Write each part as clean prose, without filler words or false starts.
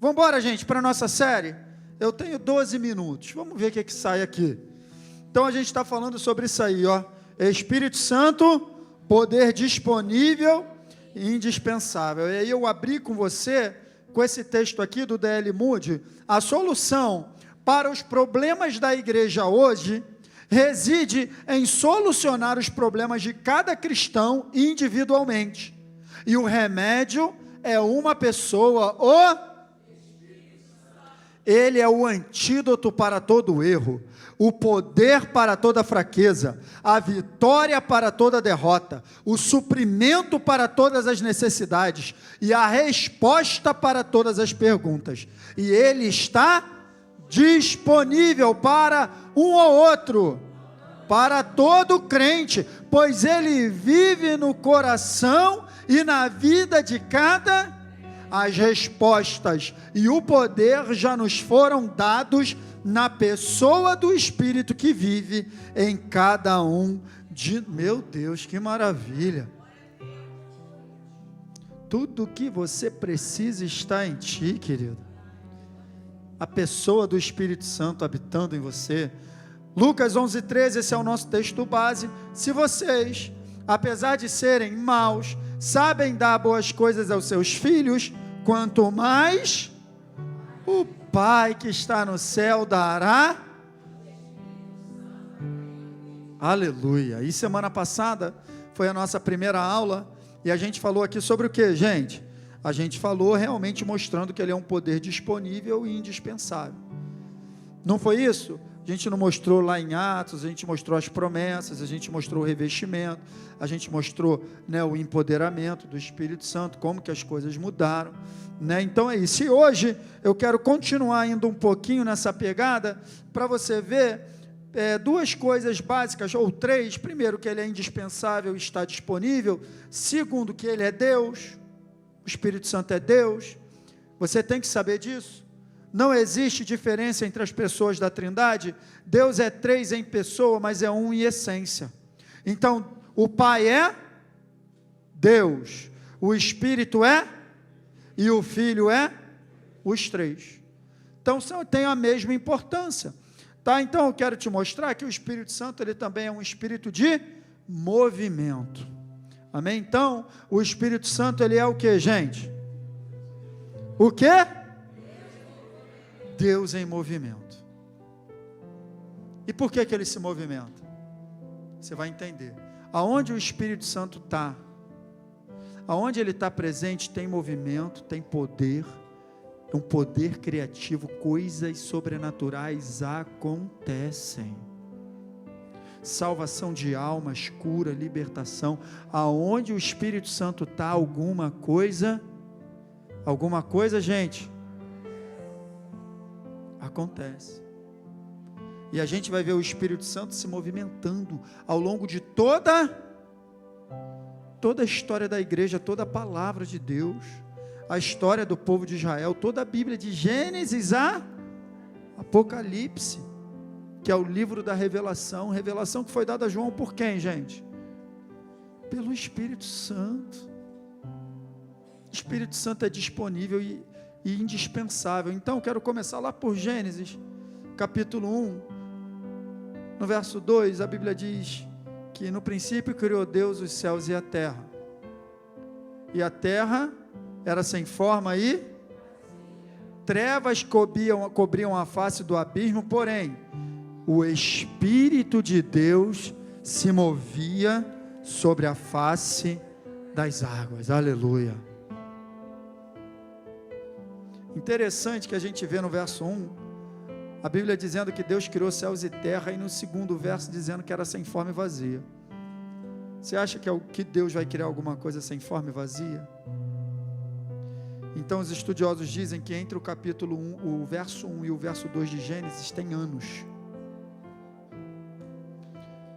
Vamos embora, gente, para a nossa série? Eu tenho 12 minutos. Vamos ver o que sai aqui. Então, a gente está falando sobre isso aí, ó. Espírito Santo, poder disponível e indispensável. E aí eu abri com você, com esse texto aqui do D.L. Moody, a solução para os problemas da igreja hoje reside em solucionar os problemas de cada cristão individualmente. E o remédio é uma pessoa, Ele é o antídoto para todo erro, o poder para toda fraqueza, a vitória para toda derrota, o suprimento para todas as necessidades e a resposta para todas as perguntas. E Ele está disponível para um ou outro, para todo crente, pois Ele vive no coração e na vida de cada. As respostas e o poder já nos foram dados na pessoa do Espírito que vive em cada um de... Meu Deus, que maravilha! Tudo o que você precisa está em ti, querido. A pessoa do Espírito Santo habitando em você. Lucas 11:13, esse é o nosso texto base. Se vocês, apesar de serem maus, sabem dar boas coisas aos seus filhos, quanto mais o Pai que está no céu dará. Aleluia. E semana passada foi a nossa primeira aula e a gente falou aqui sobre o que, gente? A gente falou realmente mostrando que Ele é um poder disponível e indispensável. Não foi isso? A gente não mostrou lá em Atos, a gente mostrou as promessas, a gente mostrou o revestimento, a gente mostrou, né, o empoderamento do Espírito Santo, como que as coisas mudaram, né? Então é isso. E hoje eu quero continuar ainda um pouquinho nessa pegada, para você ver duas coisas básicas, ou três. Primeiro, que Ele é indispensável e está disponível. Segundo, que Ele é Deus, o Espírito Santo é Deus. Você tem que saber disso. Não existe diferença entre as pessoas da Trindade. Deus é três em pessoa, mas é um em essência. Então, o Pai é Deus, o Espírito é, e o Filho é, os três. Então, tem a mesma importância. Tá? Então, eu quero te mostrar que o Espírito Santo, ele também é um espírito de movimento. Amém? Então, o Espírito Santo, ele é o que, gente? O quê? Deus em movimento. E por que ele se movimenta? Você vai entender. Aonde o Espírito Santo está, aonde ele está presente, tem movimento, tem poder, um poder criativo, coisas sobrenaturais acontecem. Salvação de almas, cura, libertação. Aonde o Espírito Santo está, alguma coisa, gente, acontece. E a gente vai ver o Espírito Santo se movimentando ao longo de toda a história da igreja, toda a palavra de Deus, a história do povo de Israel, toda a Bíblia, de Gênesis a Apocalipse, que é o livro da revelação que foi dada a João por quem, gente? Pelo Espírito Santo. O Espírito Santo é disponível e indispensável. Então, eu quero começar lá por Gênesis, capítulo 1, no verso 2, a Bíblia diz que no princípio criou Deus os céus e a terra era sem forma e trevas cobriam a face do abismo, porém, o Espírito de Deus se movia sobre a face das águas. Aleluia. Interessante que a gente vê no verso 1, a Bíblia dizendo que Deus criou céus e terra, e no segundo verso dizendo que era sem forma e vazia. Você acha que Deus vai criar alguma coisa sem forma e vazia? Então os estudiosos dizem que entre o capítulo 1, o verso 1 e o verso 2 de Gênesis tem anos.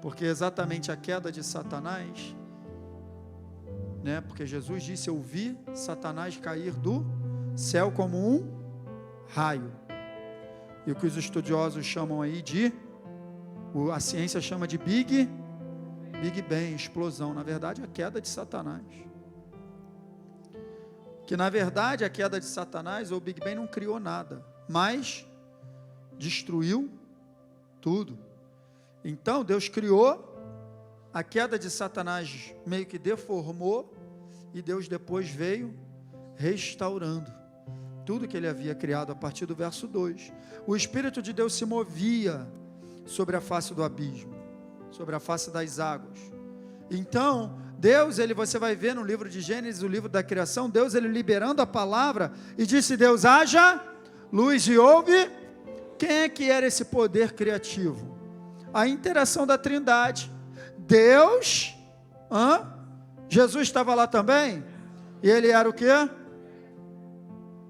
Porque exatamente a queda de Satanás, né? Porque Jesus disse: eu vi Satanás cair do céu como um raio. E o que os estudiosos chamam aí a ciência chama de Big Bang, explosão. Na verdade, a queda de Satanás. que na verdade a queda de Satanás, ou o Big Bang, não criou nada, mas destruiu tudo. Então Deus criou, a queda de Satanás meio que deformou, e Deus depois veio restaurando tudo que ele havia criado a partir do verso 2. O Espírito de Deus se movia sobre a face do abismo, sobre a face das águas. Então, Deus, você vai ver no livro de Gênesis, o livro da criação, Deus, liberando a palavra, e disse: Deus, haja luz, e houve. Quem é que era esse poder criativo? A interação da Trindade. Deus, Jesus estava lá também, e ele era o quê?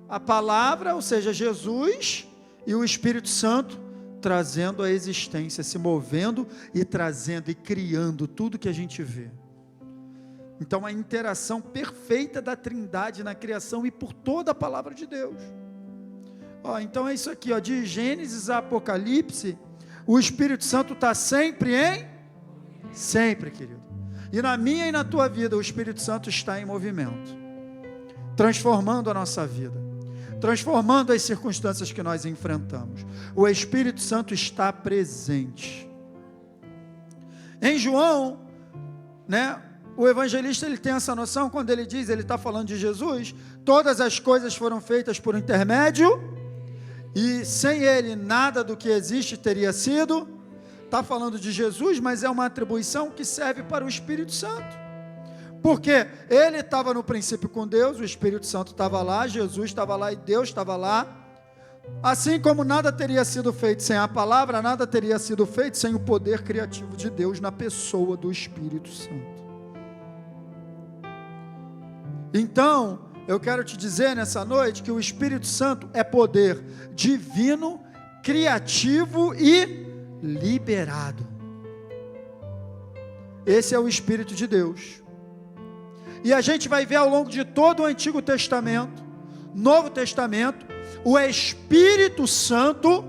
A palavra, ou seja, Jesus e o Espírito Santo, trazendo a existência, se movendo e trazendo e criando tudo que a gente vê. Então, a interação perfeita da Trindade na criação e por toda a palavra de Deus. Então é isso aqui, de Gênesis a Apocalipse, o Espírito Santo está sempre sempre, querido. E na minha e na tua vida, o Espírito Santo está em movimento, transformando a nossa vida, transformando as circunstâncias que nós enfrentamos. O Espírito Santo está presente. Em João, o evangelista, ele tem essa noção, quando ele diz, ele está falando de Jesus, todas as coisas foram feitas por intermédio, e sem ele nada do que existe teria sido. Está falando de Jesus, mas é uma atribuição que serve para o Espírito Santo, porque ele estava no princípio com Deus, o Espírito Santo estava lá, Jesus estava lá e Deus estava lá. Assim como nada teria sido feito sem a palavra, nada teria sido feito sem o poder criativo de Deus na pessoa do Espírito Santo. Então, eu quero te dizer nessa noite que o Espírito Santo é poder divino, criativo e liberado. Esse é o Espírito de Deus. E a gente vai ver ao longo de todo o Antigo Testamento, Novo Testamento, o Espírito Santo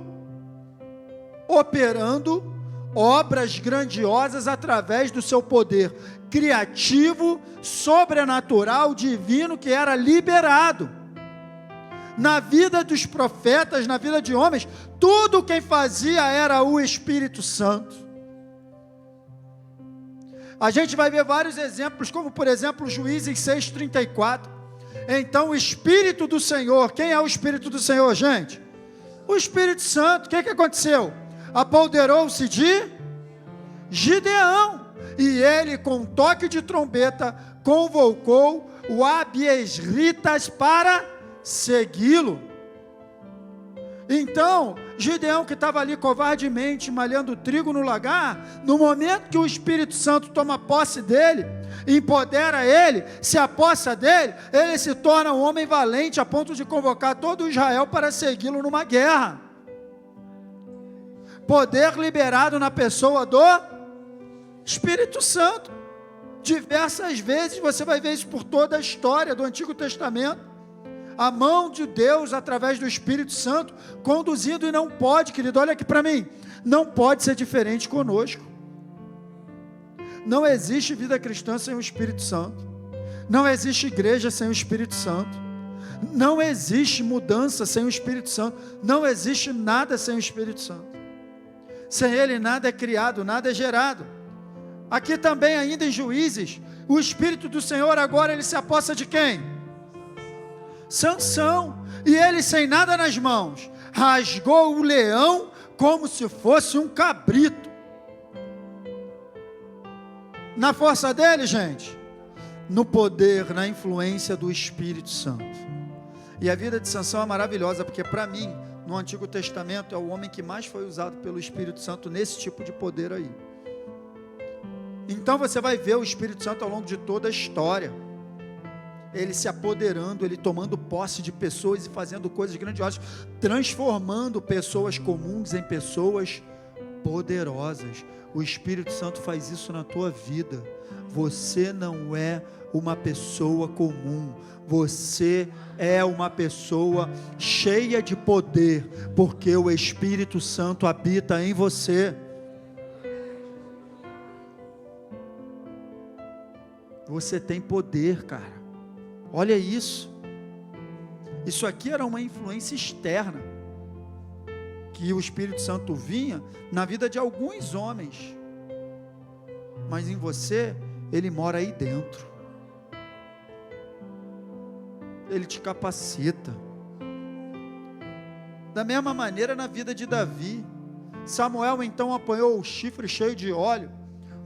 operando obras grandiosas através do seu poder criativo, sobrenatural, divino, que era liberado. Na vida dos profetas, na vida de homens, tudo quem fazia era o Espírito Santo. A gente vai ver vários exemplos, como por exemplo, Juízes 6:34. Então o Espírito do Senhor, quem é o Espírito do Senhor, gente? O Espírito Santo. O que aconteceu? Apoderou-se de Gideão, e ele com toque de trombeta convocou o abiesritas para segui-lo. Então, Gideão, que estava ali covardemente malhando trigo no lagar, no momento que o Espírito Santo toma posse dele, empodera ele, se apossa dele, ele se torna um homem valente a ponto de convocar todo Israel para segui-lo numa guerra. Poder liberado na pessoa do Espírito Santo. Diversas vezes você vai ver isso por toda a história do Antigo Testamento. A mão de Deus através do Espírito Santo conduzindo, e não pode, querido, olha aqui para mim, não pode ser diferente conosco. Não existe vida cristã sem o Espírito Santo. Não existe igreja sem o Espírito Santo. Não existe mudança sem o Espírito Santo. Não existe nada sem o Espírito Santo. Sem ele nada é criado, nada é gerado. Aqui também ainda em Juízes, o Espírito do Senhor agora ele se apossa de quem? Sansão. E ele sem nada nas mãos, rasgou o leão como se fosse um cabrito. Na força dele, gente? No poder, na influência do Espírito Santo. E a vida de Sansão é maravilhosa, porque para mim, no Antigo Testamento, é o homem que mais foi usado pelo Espírito Santo nesse tipo de poder aí. Então você vai ver o Espírito Santo ao longo de toda a história, ele se apoderando, ele tomando posse de pessoas e fazendo coisas grandiosas, transformando pessoas comuns em pessoas poderosas. O Espírito Santo faz isso na tua vida. Você não é uma pessoa comum, você é uma pessoa cheia de poder, porque o Espírito Santo habita em você. Você tem poder, cara. Olha isso. Isso aqui era uma influência externa, que o Espírito Santo vinha na vida de alguns homens, mas em você, ele mora aí dentro, ele te capacita. Da mesma maneira na vida de Davi, Samuel então apanhou o chifre cheio de óleo,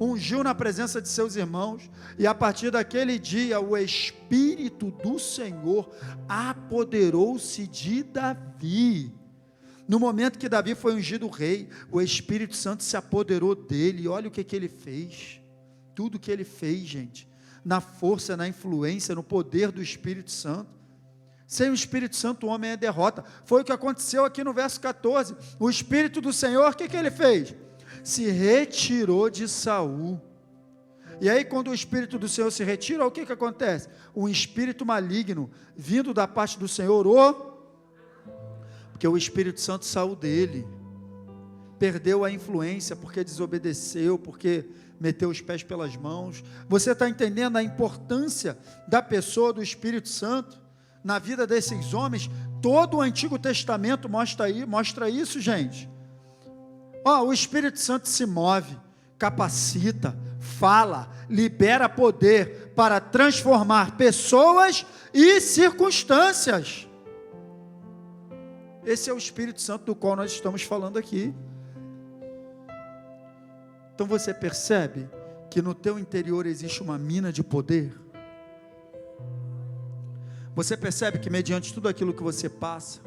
ungiu na presença de seus irmãos, e a partir daquele dia o Espírito do Senhor apoderou-se de Davi. No momento que Davi foi ungido rei, o Espírito Santo se apoderou dele, e olha o que ele fez, tudo que ele fez, gente, na força, na influência, no poder do Espírito Santo. Sem o Espírito Santo o homem é derrota. Foi o que aconteceu aqui no verso 14, o Espírito do Senhor, o que ele fez? Se retirou de Saul. E aí quando o Espírito do Senhor se retira, o que acontece? Um espírito maligno, vindo da parte do Senhor, porque o Espírito Santo saiu dele, perdeu a influência, porque desobedeceu, porque meteu os pés pelas mãos. Você está entendendo a importância da pessoa do Espírito Santo na vida desses homens? Todo o Antigo Testamento mostra isso, gente. O Espírito Santo se move, capacita, fala, libera poder para transformar pessoas e circunstâncias. Esse é o Espírito Santo do qual nós estamos falando aqui. Então você percebe que no teu interior existe uma mina de poder? Você percebe que mediante tudo aquilo que você passa,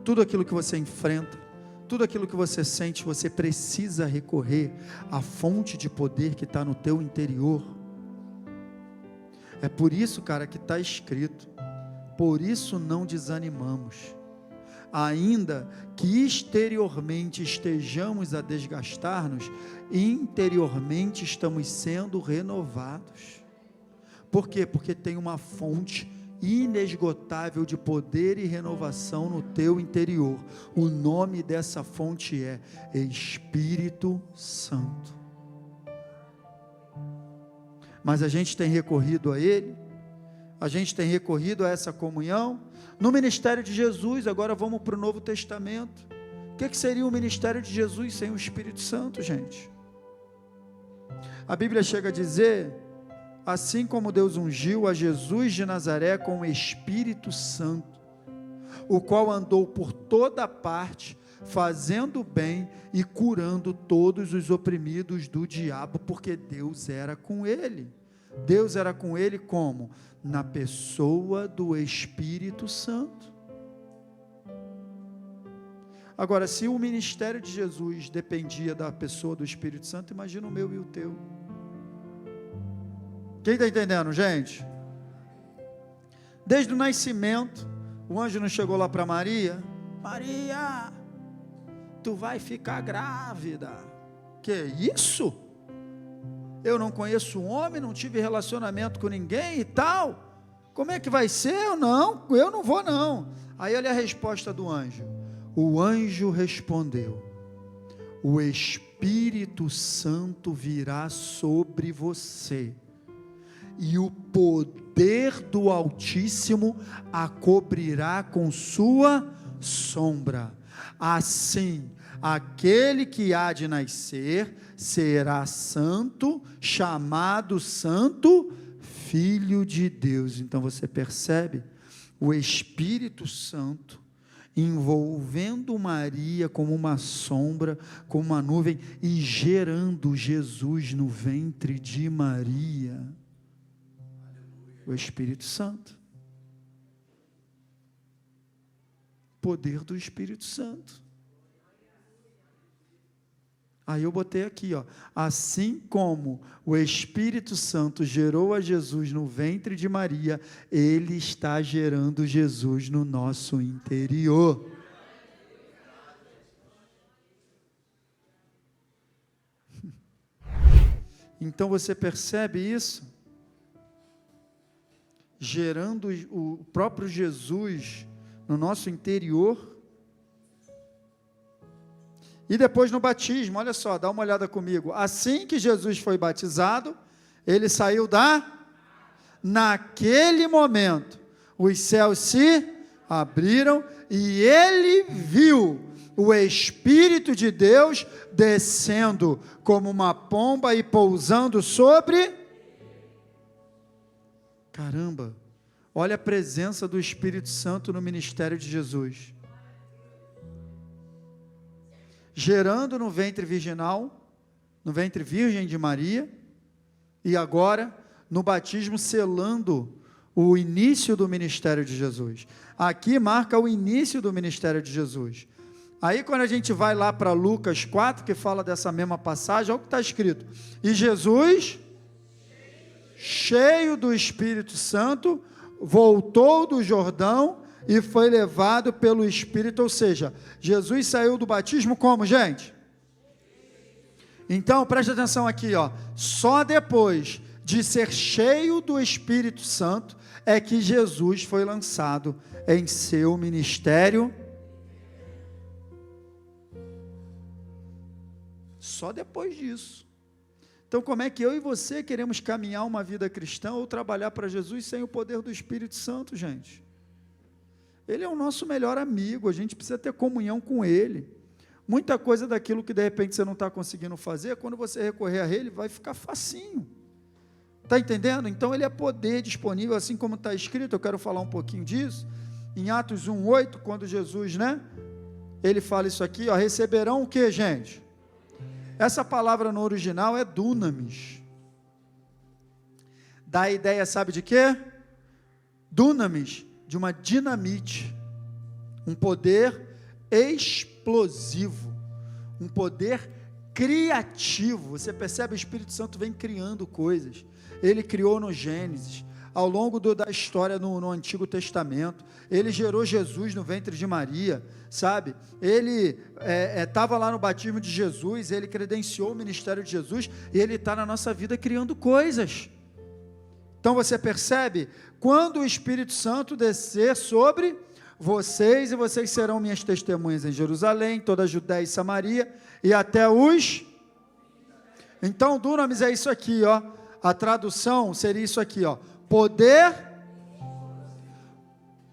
tudo aquilo que você enfrenta, tudo aquilo que você sente, você precisa recorrer à fonte de poder que está no teu interior? É por isso, cara, que está escrito: por isso não desanimamos, ainda que exteriormente estejamos a desgastar-nos, interiormente estamos sendo renovados. Por quê? Porque tem uma fonte inesgotável de poder e renovação no teu interior. O nome dessa fonte é Espírito Santo. Mas a gente tem recorrido a Ele, a gente tem recorrido a essa comunhão no ministério de Jesus. Agora vamos para o Novo Testamento. O que seria o ministério de Jesus sem o Espírito Santo, gente? A Bíblia chega a dizer: assim como Deus ungiu a Jesus de Nazaré com o Espírito Santo, o qual andou por toda parte, fazendo bem e curando todos os oprimidos do diabo, porque Deus era com ele. Deus era com ele como? Na pessoa do Espírito Santo. Agora, se o ministério de Jesus dependia da pessoa do Espírito Santo, imagina o meu e o teu. Quem está entendendo, gente? Desde o nascimento, o anjo não chegou lá para Maria: Maria, tu vai ficar grávida. Que isso? Eu não conheço homem, não tive relacionamento com ninguém e tal. Como é que vai ser? Eu não vou não. Aí olha a resposta do anjo. O anjo respondeu: o Espírito Santo virá sobre você, e o poder do Altíssimo a cobrirá com sua sombra. Assim, aquele que há de nascer será santo, chamado Santo Filho de Deus. Então você percebe o Espírito Santo envolvendo Maria como uma sombra, como uma nuvem, e gerando Jesus no ventre de Maria. O Espírito Santo, poder do Espírito Santo. Aí eu botei aqui, assim como o Espírito Santo gerou a Jesus no ventre de Maria, Ele está gerando Jesus no nosso interior. Então você percebe isso? Gerando o próprio Jesus no nosso interior. E depois no batismo, olha só, dá uma olhada comigo. Assim que Jesus foi batizado, ele saiu naquele momento, os céus se Abriram e ele viu o Espírito de Deus descendo como uma pomba e pousando sobre... Caramba, olha a presença do Espírito Santo no ministério de Jesus. Gerando no ventre virginal, no ventre virgem de Maria, e agora no batismo selando o início do ministério de Jesus. Aqui marca o início do ministério de Jesus. Aí quando a gente vai lá para Lucas 4, que fala dessa mesma passagem, olha o que está escrito. E Jesus, cheio do Espírito Santo, voltou do Jordão e foi levado pelo Espírito, ou seja, Jesus saiu do batismo como, gente? Então, preste atenção aqui, ó. Só depois de ser cheio do Espírito Santo é que Jesus foi lançado em seu ministério. Só depois disso. Então, como é que eu e você queremos caminhar uma vida cristã ou trabalhar para Jesus sem o poder do Espírito Santo, gente? Ele é o nosso melhor amigo, a gente precisa ter comunhão com Ele. Muita coisa daquilo que de repente você não está conseguindo fazer, quando você recorrer a Ele, vai ficar facinho. Está entendendo? Então, Ele é poder disponível, assim como está escrito, eu quero falar um pouquinho disso, em Atos 1:8, quando Jesus, Ele fala isso aqui, ó, receberão o que, gente? Essa palavra no original é dunamis. Dá a ideia, sabe de quê? Dunamis, de uma dinamite, um poder explosivo, um poder criativo. Você percebe, o Espírito Santo vem criando coisas. Ele criou no Gênesis, ao longo da história no Antigo Testamento, ele gerou Jesus no ventre de Maria, sabe? Ele estava lá no batismo de Jesus, ele credenciou o ministério de Jesus, e ele está na nossa vida criando coisas. Então você percebe, quando o Espírito Santo descer sobre vocês, e vocês serão minhas testemunhas em Jerusalém, toda a Judéia e Samaria, e até os... Então, dunamis é isso aqui, ó. A tradução seria isso aqui, ó. Poder,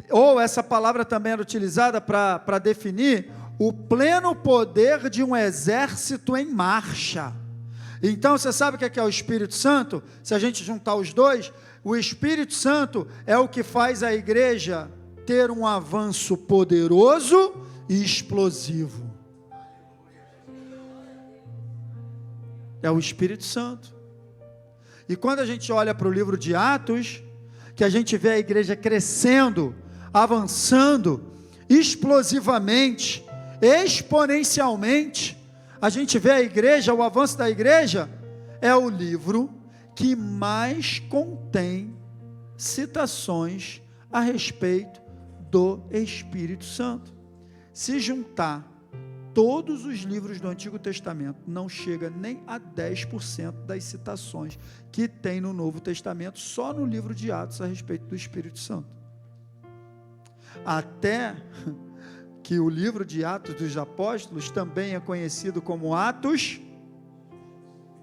ou essa palavra também era utilizada para definir o pleno poder de um exército em marcha. Então, você sabe o que é o Espírito Santo? Se a gente juntar os dois, o Espírito Santo é o que faz a igreja ter um avanço poderoso e explosivo. É o Espírito Santo. E quando a gente olha para o livro de Atos, que a gente vê a igreja crescendo, avançando, explosivamente, exponencialmente, a gente vê a igreja, o avanço da igreja, é o livro que mais contém citações a respeito do Espírito Santo. Se juntar todos os livros do Antigo Testamento, não chega nem a 10% das citações que tem no Novo Testamento, só no livro de Atos a respeito do Espírito Santo. Até que o livro de Atos dos Apóstolos também é conhecido como Atos.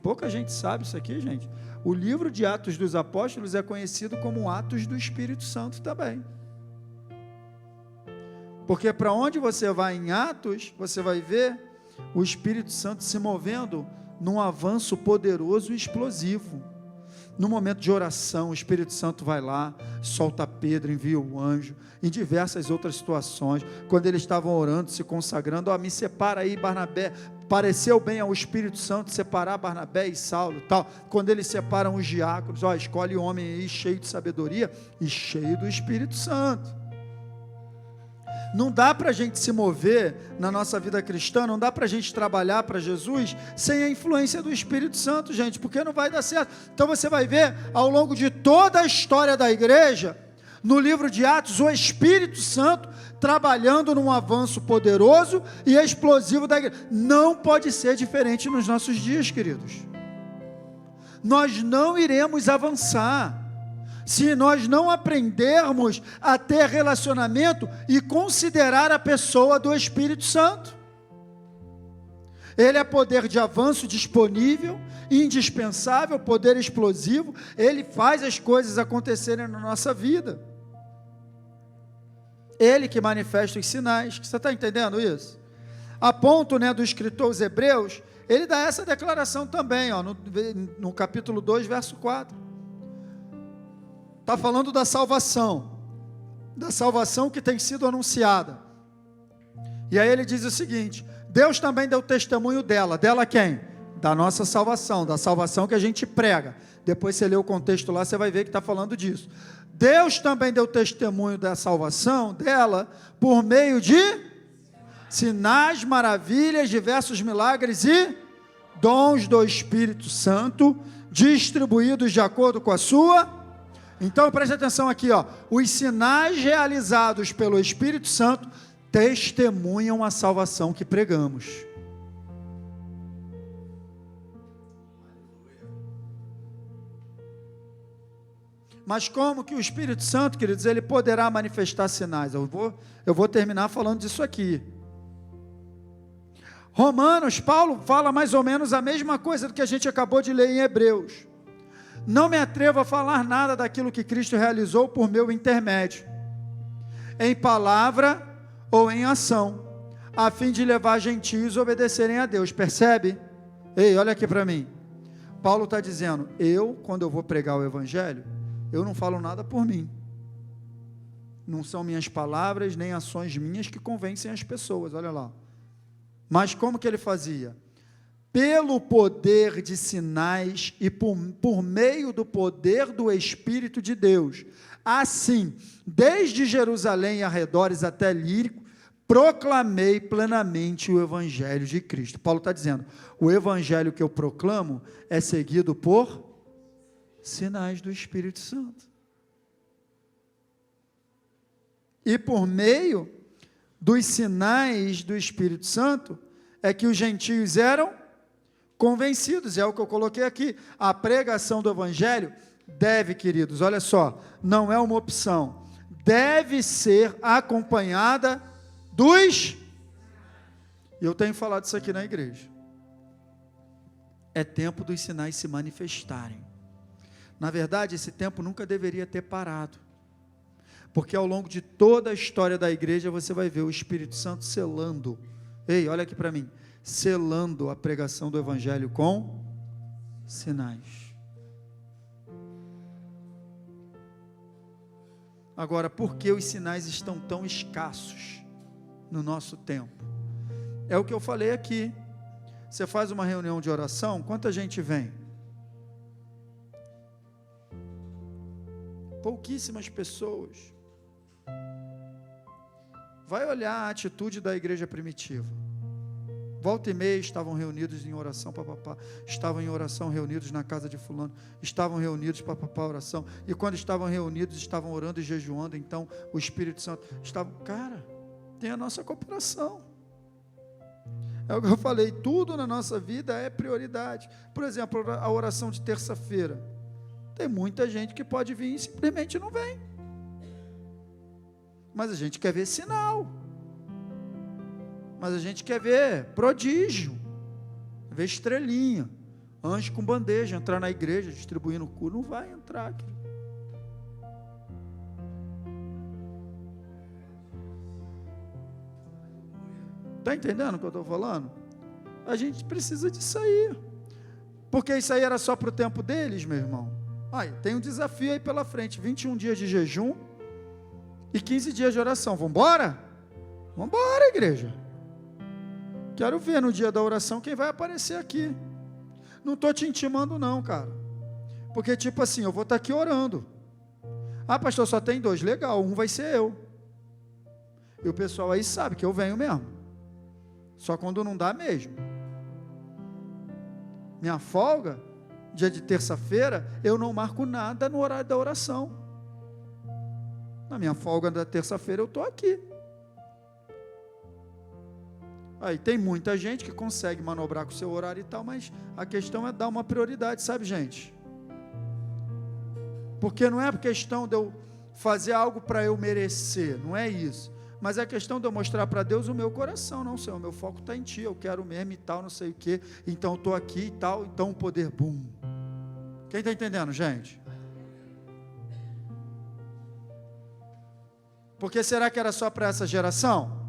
Pouca gente sabe isso aqui, gente. O livro de Atos dos Apóstolos é conhecido como Atos do Espírito Santo também. Porque para onde você vai em Atos, você vai ver o Espírito Santo se movendo num avanço poderoso e explosivo. No momento de oração, o Espírito Santo vai lá, solta Pedro, envia o anjo, em diversas outras situações, quando eles estavam orando, se consagrando, ó, me separa aí Barnabé, pareceu bem ao Espírito Santo separar Barnabé e Saulo, tal. Quando eles separam os diáconos, ó, escolhe homem aí cheio de sabedoria e cheio do Espírito Santo. Não dá para a gente se mover na nossa vida cristã, não dá para a gente trabalhar para Jesus sem a influência do Espírito Santo, gente, porque não vai dar certo. Então você vai ver, ao longo de toda a história da igreja, no livro de Atos, o Espírito Santo trabalhando num avanço poderoso e explosivo da igreja. Não pode ser diferente nos nossos dias, queridos. Nós não iremos avançar se nós não aprendermos a ter relacionamento e considerar a pessoa do Espírito Santo. Ele é poder de avanço disponível, indispensável, poder explosivo, ele faz as coisas acontecerem na nossa vida. Ele que manifesta os sinais. Você está entendendo isso? A ponto, do escritor aos Hebreus, ele dá essa declaração também, no capítulo 2, verso 4. Está falando da salvação que tem sido anunciada. E aí ele diz o seguinte: Deus também deu testemunho dela. Dela quem? Da nossa salvação, da salvação que a gente prega. Depois você lê o contexto lá, você vai ver que está falando disso. Deus também deu testemunho da salvação dela por meio de sinais, maravilhas, diversos milagres e dons do Espírito Santo, distribuídos de acordo com a sua. Então preste atenção aqui, os sinais realizados pelo Espírito Santo testemunham a salvação que pregamos. Mas como que o Espírito Santo, queridos, ele poderá manifestar sinais? Eu vou terminar falando disso aqui. Romanos, Paulo fala mais ou menos a mesma coisa do que a gente acabou de ler em Hebreus. Não me atrevo a falar nada daquilo que Cristo realizou por meu intermédio, em palavra ou em ação, a fim de levar gentios a obedecerem a Deus. Percebe? Ei, olha aqui para mim. Paulo está dizendo, quando eu vou pregar o Evangelho, eu não falo nada por mim. Não são minhas palavras, nem ações minhas que convencem as pessoas, olha lá. Mas como que ele fazia? Pelo poder de sinais e por meio do poder do Espírito de Deus. Assim, desde Jerusalém e arredores até Lírico, proclamei plenamente o Evangelho de Cristo. Paulo está dizendo, o Evangelho que eu proclamo é seguido por sinais do Espírito Santo. E por meio dos sinais do Espírito Santo, é que os gentios eram convencidos, é o que eu coloquei aqui. A pregação do Evangelho deve, queridos, olha só, não é uma opção, deve ser acompanhada dos... Eu tenho falado isso aqui na igreja. É tempo dos sinais se manifestarem. Na verdade, esse tempo nunca deveria ter parado. Porque ao longo de toda a história da igreja, você vai ver o Espírito Santo selando. Ei, olha aqui para mim. Selando a pregação do Evangelho com sinais. Agora, por que os sinais estão tão escassos no nosso tempo? É o que eu falei aqui. Você faz uma reunião de oração, quanta gente vem? Pouquíssimas pessoas. Vai olhar a atitude da igreja primitiva. Volta e meia estavam reunidos em oração, papapá. Estavam em oração reunidos na casa de fulano. Estavam reunidos, papapá, oração. E quando estavam reunidos, estavam orando e jejuando. Então o Espírito Santo estava... Cara, tem a nossa cooperação. É o que eu falei, tudo na nossa vida é prioridade. Por exemplo, a oração de terça-feira. Tem muita gente que pode vir e simplesmente não vem. Mas a gente quer ver sinal. Mas a gente quer ver prodígio. Ver estrelinha. Anjo com bandeja, entrar na igreja, distribuindo o cu. Não vai entrar, querido. Está entendendo o que eu estou falando? A gente precisa disso aí. Porque isso aí era só para o tempo deles, meu irmão. Tem um desafio aí pela frente, 21 dias de jejum e 15 dias de oração. Vamos embora? Vamos embora, igreja. Quero ver no dia da oração quem vai aparecer aqui. Não estou te intimando não, cara. Porque tipo assim, eu vou estar aqui orando. Pastor, só tem 2. Legal, um vai ser eu. E o pessoal aí sabe que eu venho mesmo. Só quando não dá mesmo. Minha folga... Dia de terça-feira, eu não marco nada no horário da oração. Na minha folga da terça-feira, eu estou aqui. Aí tem muita gente que consegue manobrar com o seu horário e tal, mas a questão é dar uma prioridade, sabe, gente? Porque não é questão de eu fazer algo para eu merecer, não é isso. Mas é questão de eu mostrar para Deus o meu coração. Não, Senhor, meu foco está em Ti, eu quero mesmo e tal, não sei o quê. Então eu estou aqui e tal, então o poder, bum. Quem está entendendo, gente? Porque será que era só para essa geração?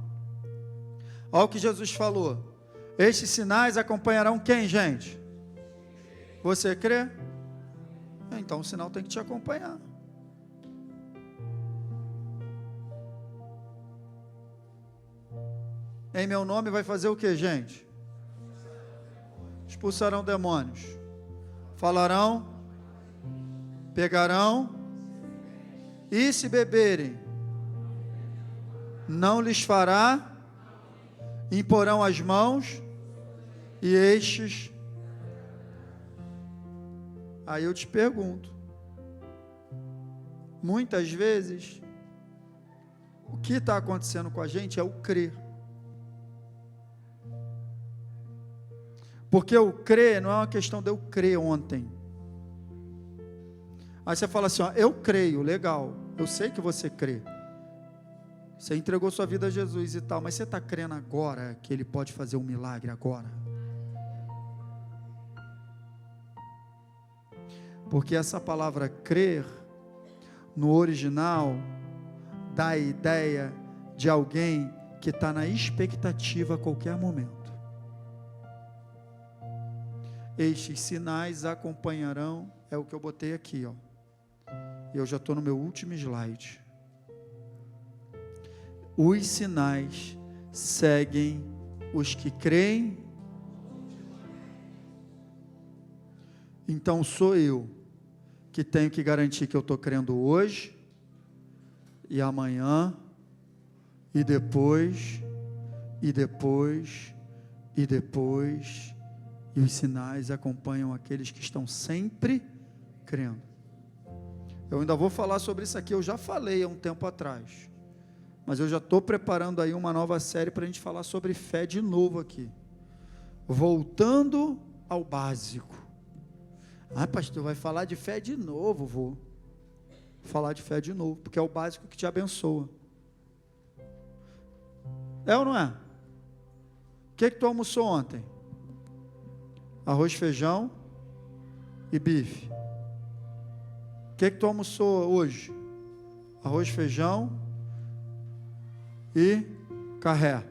Olha o que Jesus falou. Estes sinais acompanharão quem, gente? Você crê? Então o sinal tem que te acompanhar. Em meu nome vai fazer o que, gente? Expulsarão demônios. Falarão, pegarão, e se beberem, não lhes fará, imporão as mãos, e estes. Aí eu te pergunto, muitas vezes, o que está acontecendo com a gente é o crer. Porque o crer não é uma questão de eu crer ontem. Aí você fala assim, ó, eu creio, legal, eu sei que você crê. Você entregou sua vida a Jesus e tal, mas você está crendo agora que Ele pode fazer um milagre agora? Porque essa palavra crer, no original, dá a ideia de alguém que está na expectativa a qualquer momento. Estes sinais acompanharão, é o que eu botei aqui, ó. Eu já estou no meu último slide. Os sinais seguem os que creem. Então sou eu que tenho que garantir que eu estou crendo hoje, e amanhã, e depois, e depois, e depois, e os sinais acompanham aqueles que estão sempre crendo. Eu ainda vou falar sobre isso aqui, eu já falei há um tempo atrás, mas eu já estou preparando aí uma nova série para a gente falar sobre fé de novo aqui, voltando ao básico. Ah, pastor, vai falar de fé de novo? Vou falar de fé de novo, porque é o básico que te abençoa. É ou não é? O que tu almoçou ontem? Arroz, feijão e bife. O que tu almoçou hoje? Arroz, feijão e carré.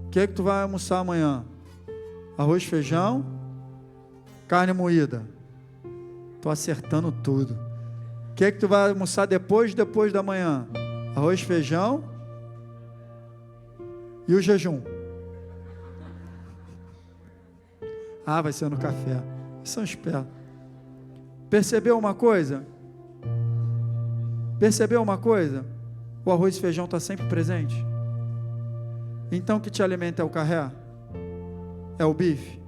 O que tu vai almoçar amanhã? Arroz, feijão, carne moída. Estou acertando tudo. O que tu vai almoçar depois da manhã? Arroz, feijão e o jejum. Ah, vai ser no café. São espertos. Percebeu uma coisa? Percebeu uma coisa? O arroz e feijão está sempre presente. Então o que te alimenta é o carré? É o bife?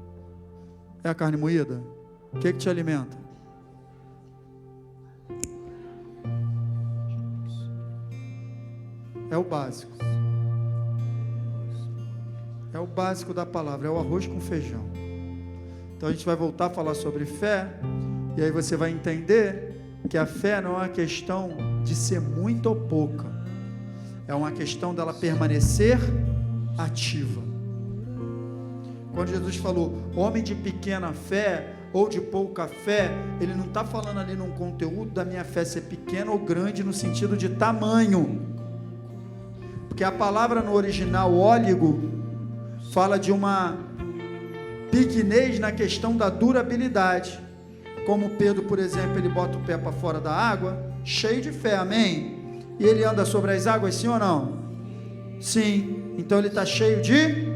É a carne moída? O que te alimenta? É o básico. É o básico da palavra, é o arroz com feijão. Então a gente vai voltar a falar sobre fé, e aí você vai entender que a fé não é uma questão de ser muito ou pouca, é uma questão dela permanecer ativa. Quando Jesus falou, homem de pequena fé, ou de pouca fé, ele não está falando ali num conteúdo da minha fé ser pequena ou grande, no sentido de tamanho, porque a palavra no original, óligo, fala de uma pequenez na questão da durabilidade, como Pedro, por exemplo, ele bota o pé para fora da água, cheio de fé, amém? E ele anda sobre as águas, sim ou não? Sim, então ele está cheio de,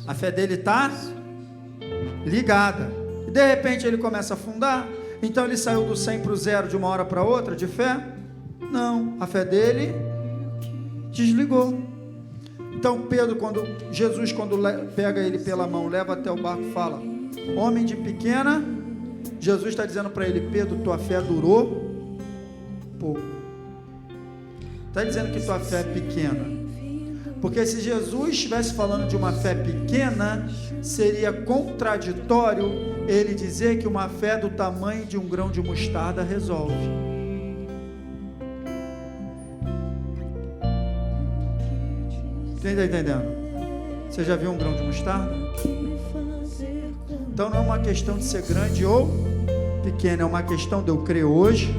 a fé dele está ligada, e de repente ele começa a afundar, então ele saiu do 100 para o 0 de uma hora para outra, de fé? Não, a fé dele desligou. Então Pedro, Jesus quando pega ele pela mão, leva até o barco, fala, homem de pequena, Jesus está dizendo para ele, Pedro, tua fé durou pouco. Está dizendo que tua fé é pequena, porque se Jesus estivesse falando de uma fé pequena, seria contraditório ele dizer que uma fé do tamanho de um grão de mostarda resolve. Quem está entendendo? Você já viu um grão de mostarda? Então não é uma questão de ser grande ou pequeno, é uma questão de eu crer hoje,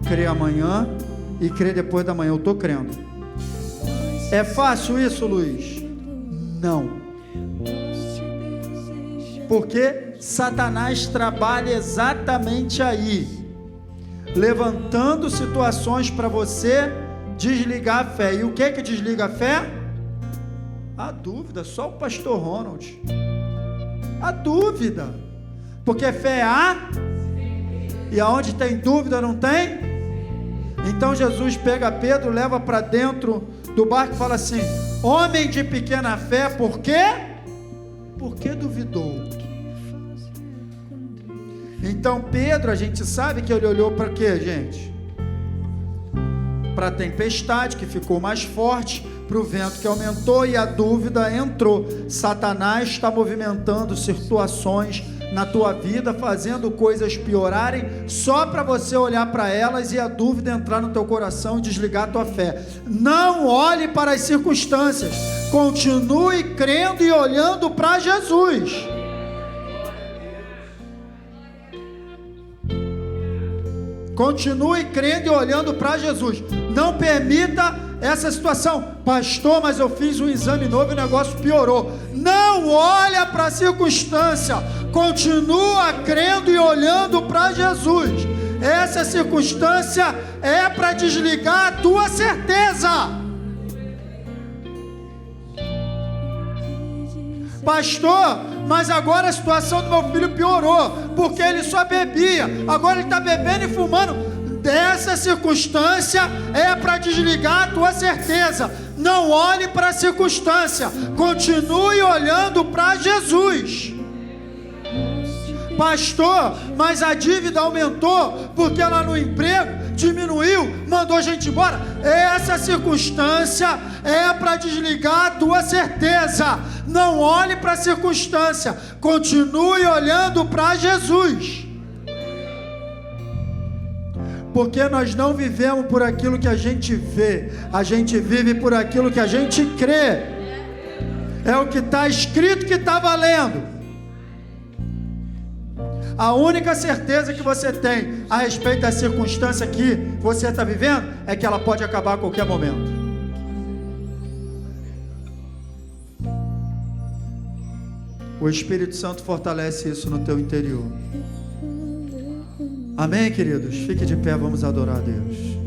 crer amanhã e crer depois da manhã. Eu estou crendo. É fácil isso, Luiz? Não. Porque Satanás trabalha exatamente aí, levantando situações para você desligar a fé. E o que que desliga a fé? A dúvida. Só o pastor Ronald. A dúvida. Porque fé há, e aonde tem dúvida não tem. Então Jesus pega Pedro, leva para dentro do barco e fala assim: homem de pequena fé, por quê? Porque duvidou. Então Pedro, a gente sabe que ele olhou para quê, gente? Para a tempestade que ficou mais forte, para o vento que aumentou e a dúvida entrou. Satanás está movimentando situações na tua vida, fazendo coisas piorarem, só para você olhar para elas e a dúvida entrar no teu coração e desligar a tua fé. Não olhe para as circunstâncias, continue crendo e olhando para Jesus. Continue crendo e olhando para Jesus. Não permita essa situação. Pastor, mas eu fiz um exame novo e o negócio piorou. Não olha para a circunstância. Continua crendo e olhando para Jesus. Essa circunstância é para desligar a tua certeza. Pastor, mas agora a situação do meu filho piorou, porque ele só bebia, agora ele está bebendo e fumando. Dessa circunstância é para desligar a tua certeza. Não olhe para a circunstância, continue olhando para Jesus. Pastor, mas a dívida aumentou, porque lá no emprego diminuiu, mandou gente embora. Essa circunstância é para desligar a tua certeza. Não olhe para a circunstância, continue olhando para Jesus. Porque nós não vivemos por aquilo que a gente vê, a gente vive por aquilo que a gente crê. É o que está escrito que está valendo. A única certeza que você tem a respeito da circunstância que você está vivendo é que ela pode acabar a qualquer momento. O Espírito Santo fortalece isso no teu interior. Amém, queridos? Fique de pé, vamos adorar a Deus.